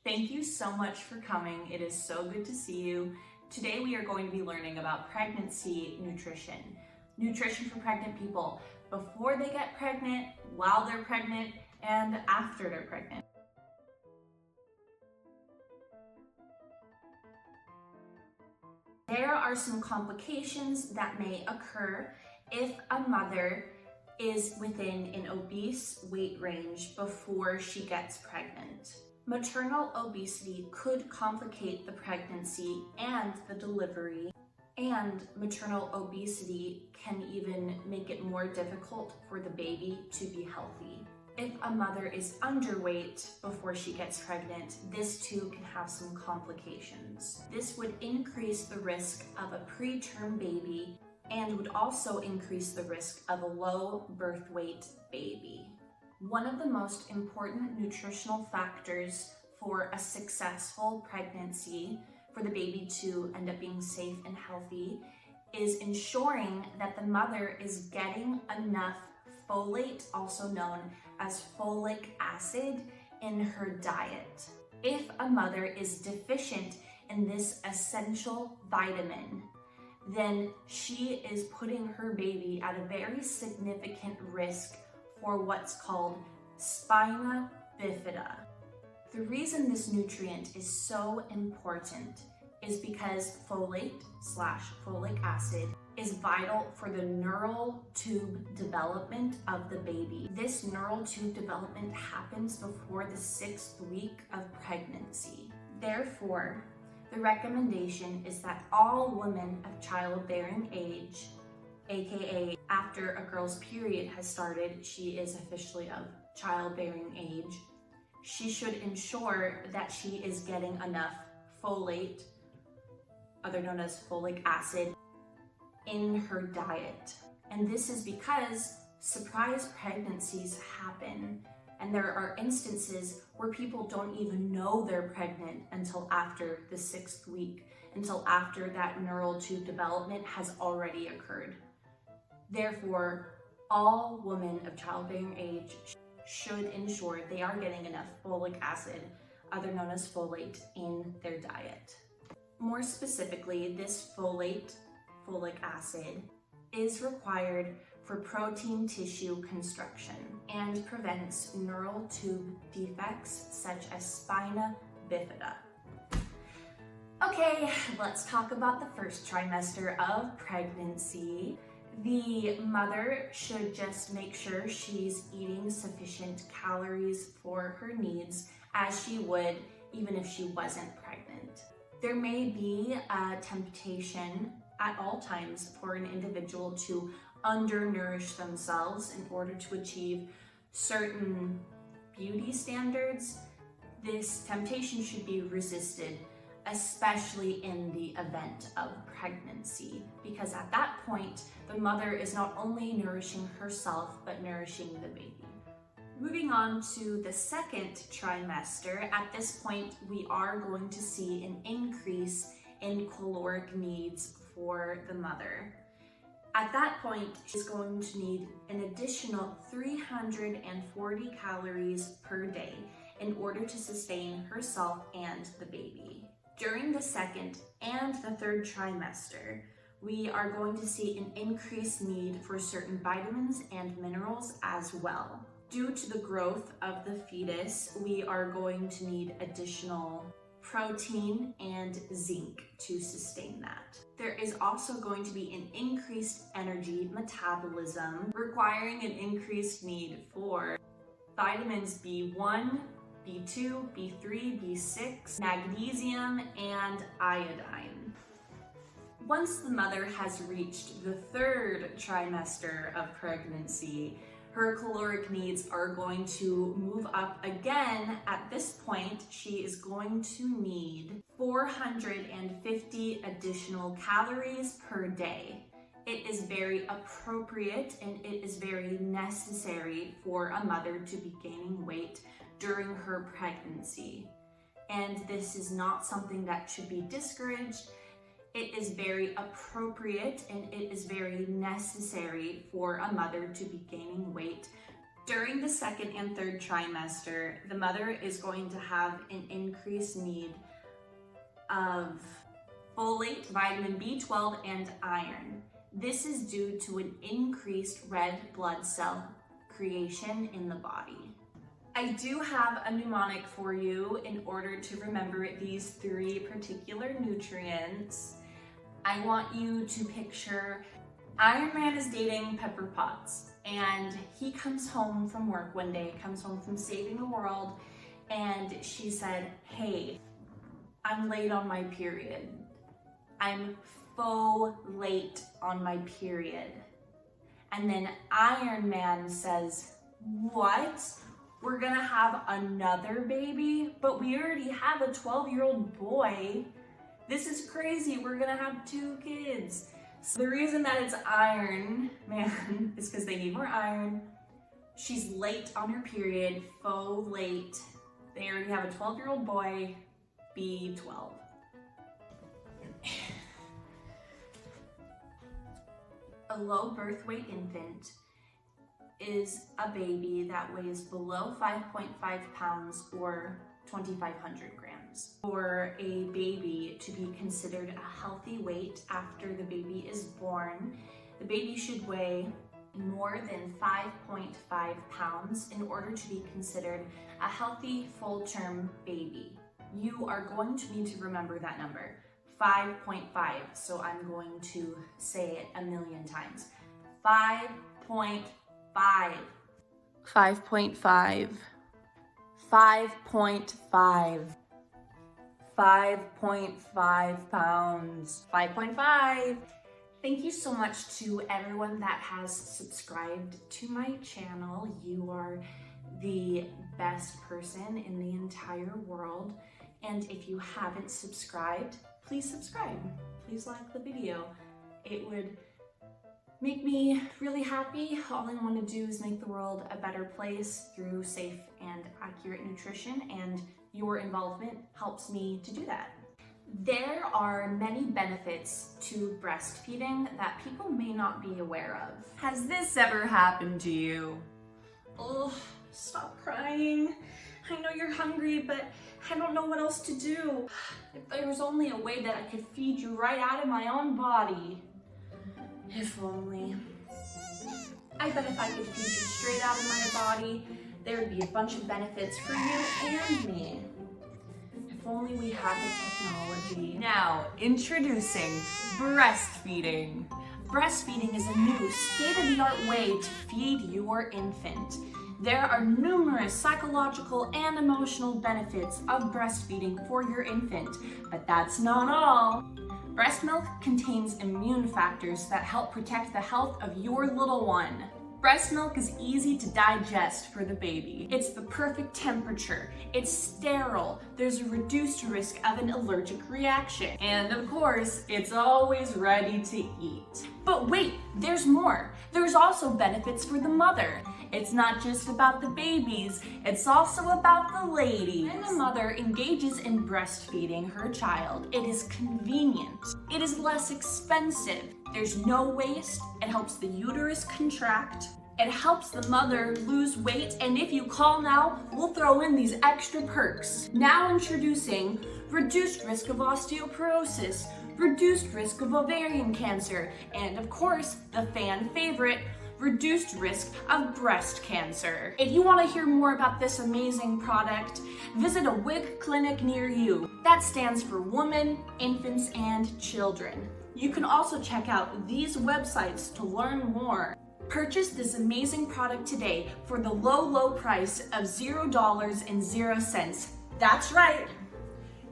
Thank you so much for coming. It is so good to see you. Today we are going to be learning about pregnancy nutrition. Nutrition for pregnant people before they get pregnant, while they're pregnant, and after they're pregnant. There are some complications that may occur if a mother is within an obese weight range before she gets pregnant. Maternal obesity could complicate the pregnancy and the delivery, and maternal obesity can even make it more difficult for the baby to be healthy. If a mother is underweight before she gets pregnant, this too can have some complications. This would increase the risk of a preterm baby and would also increase the risk of a low birth weight baby. One of the most important nutritional factors for a successful pregnancy, for the baby to end up being safe and healthy, is ensuring that the mother is getting enough folate, also known as folic acid, in her diet. If a mother is deficient in this essential vitamin, then she is putting her baby at a very significant risk for what's called spina bifida. The reason this nutrient is so important is because folate/folic acid is vital for the neural tube development of the baby. This neural tube development happens before the 6th week of pregnancy. Therefore, the recommendation is that all women of childbearing age, aka after a girl's period has started, she is officially of childbearing age, she should ensure that she is getting enough folate, other known as folic acid, in her diet. And this is because surprise pregnancies happen, and there are instances where people don't even know they're pregnant until after the 6th week, until after that neural tube development has already occurred. Therefore, all women of childbearing age should ensure they are getting enough folic acid, other known as folate, in their diet. More specifically, this folic acid is required for protein tissue construction and prevents neural tube defects such as spina bifida. Okay, let's talk about the first trimester of pregnancy. The mother should just make sure she's eating sufficient calories for her needs, as she would even if she wasn't pregnant. There may be a temptation at all times for an individual to undernourish themselves in order to achieve certain beauty standards. This temptation should be resisted, especially in the event of pregnancy, because at that point, the mother is not only nourishing herself, but nourishing the baby. Moving on to the second trimester, at this point, we are going to see an increase in caloric needs for the mother. At that point, she's going to need an additional 340 calories per day in order to sustain herself and the baby. During the second and the third trimester, we are going to see an increased need for certain vitamins and minerals as well. Due to the growth of the fetus, we are going to need additional protein and zinc to sustain that. There is also going to be an increased energy metabolism, requiring an increased need for vitamins B1, B2, B3, B6, magnesium, and iodine. Once the mother has reached the third trimester of pregnancy, her caloric needs are going to move up again. At this point, she is going to need 450 additional calories per day. It is very appropriate and it is very necessary for a mother to be gaining weight during her pregnancy. And this is not something that should be discouraged. It is very appropriate and it is very necessary for a mother to be gaining weight During the second and third trimester, the mother is going to have an increased need of folate, vitamin B12, and iron. This is due to an increased red blood cell creation in the body. I do have a mnemonic for you in order to remember these 3 particular nutrients. I want you to picture Iron Man is dating Pepper Potts, and he comes home from work one day, comes home from saving the world, and she said, "Hey, I'm late on my period. I'm faux late on my period." And then Iron Man says, "What? We're gonna have another baby? But we already have a 12-year-old boy. This is crazy, we're gonna have 2 kids." So the reason that it's Iron Man is because they need more iron. She's late on her period, faux late. They already have a 12-year-old boy, B12. A low birth weight infant is a baby that weighs below 5.5 pounds or 2,500 grams. For a baby to be considered a healthy weight after the baby is born, the baby should weigh more than 5.5 pounds in order to be considered a healthy full-term baby. You are going to need to remember that number, 5.5. So I'm going to say it a million times. 5.5. 5.5. 5.5. 5.5 pounds. 5.5. Thank you so much to everyone that has subscribed to my channel. You are the best person in the entire world. And if you haven't subscribed, please subscribe. Please like the video. It would make me really happy. All I want to do is make the world a better place through safe and accurate nutrition, and your involvement helps me to do that. There are many benefits to breastfeeding that people may not be aware of. Has this ever happened to you? Oh, stop crying. I know you're hungry, but I don't know what else to do. If there was only a way that I could feed you right out of my own body. If only. I bet if I could feed you straight out of my body, there would be a bunch of benefits for you and me. If only we had the technology. Now, introducing breastfeeding. Breastfeeding is a new state-of-the-art way to feed your infant. There are numerous psychological and emotional benefits of breastfeeding for your infant, but that's not all. Breast milk contains immune factors that help protect the health of your little one. Breast milk is easy to digest for the baby. It's the perfect temperature. It's sterile. There's a reduced risk of an allergic reaction. And of course, it's always ready to eat. But wait, there's more. There's also benefits for the mother. It's not just about the babies, it's also about the ladies. When the mother engages in breastfeeding her child, it is convenient. It is less expensive. There's no waste. It helps the uterus contract. It helps the mother lose weight, and if you call now, we'll throw in these extra perks. Now introducing reduced risk of osteoporosis, reduced risk of ovarian cancer, and of course, the fan favorite, reduced risk of breast cancer. If you want to hear more about this amazing product, visit a WIC clinic near you. That stands for Women, Infants, and Children. You can also check out these websites to learn more. Purchase this amazing product today for the low price of $0.00. That's right.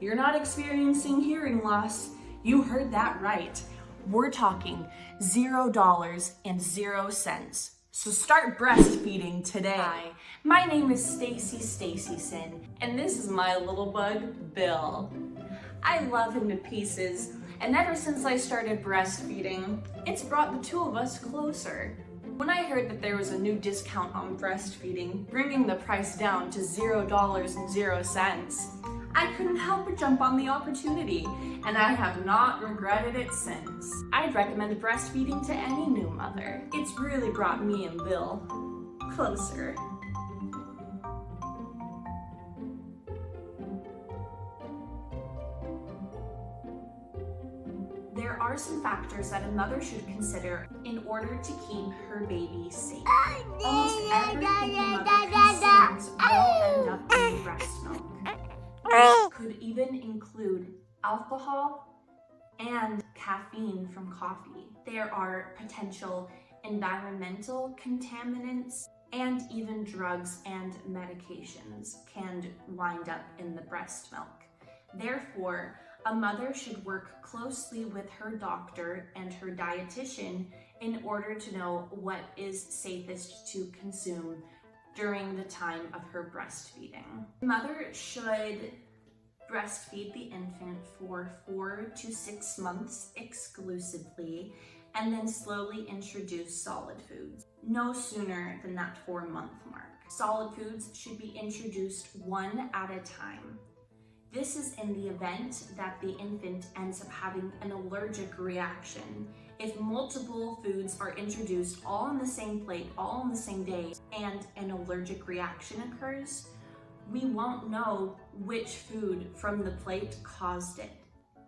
You're not experiencing hearing loss. You heard that right. We're talking $0.00. So start breastfeeding today. Hi, my name is Stacyson, and this is my little bug, Bill. I love him to pieces, and ever since I started breastfeeding, it's brought the two of us closer. When I heard that there was a new discount on breastfeeding, bringing the price down to $0.00, I couldn't help but jump on the opportunity, and I have not regretted it since. I'd recommend breastfeeding to any new mother. It's really brought me and Bill closer. There are some factors that a mother should consider in order to keep her baby safe. Almost everything a mother consumes will end up in breast milk. This could even include alcohol and caffeine from coffee. There are potential environmental contaminants, and even drugs and medications can wind up in the breast milk. Therefore, a mother should work closely with her doctor and her dietitian in order to know what is safest to consume during the time of her breastfeeding. The mother should breastfeed the infant for 4 to 6 months exclusively, and then slowly introduce solid foods, no sooner than that 4-month mark. Solid foods should be introduced one at a time. This is in the event that the infant ends up having an allergic reaction. If multiple foods are introduced all on the same plate, all on the same day, and an allergic reaction occurs, we won't know which food from the plate caused it.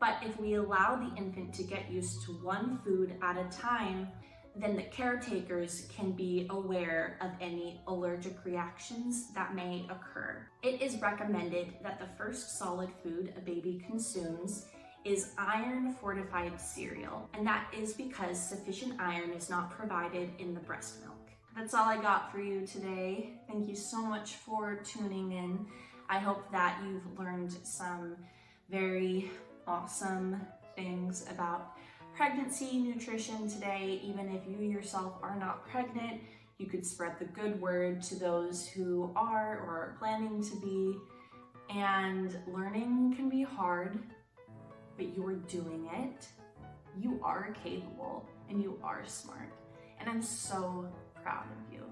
But if we allow the infant to get used to one food at a time, then the caretakers can be aware of any allergic reactions that may occur. It is recommended that the first solid food a baby consumes is iron-fortified cereal, and that is because sufficient iron is not provided in the breast milk. That's all I got for you today. Thank you so much for tuning in. I hope that you've learned some very awesome things about pregnancy nutrition today. Even if you yourself are not pregnant, you could spread the good word to those who are or are planning to be. And learning can be hard, but you're doing it. You are capable and you are smart. And I'm so proud of you.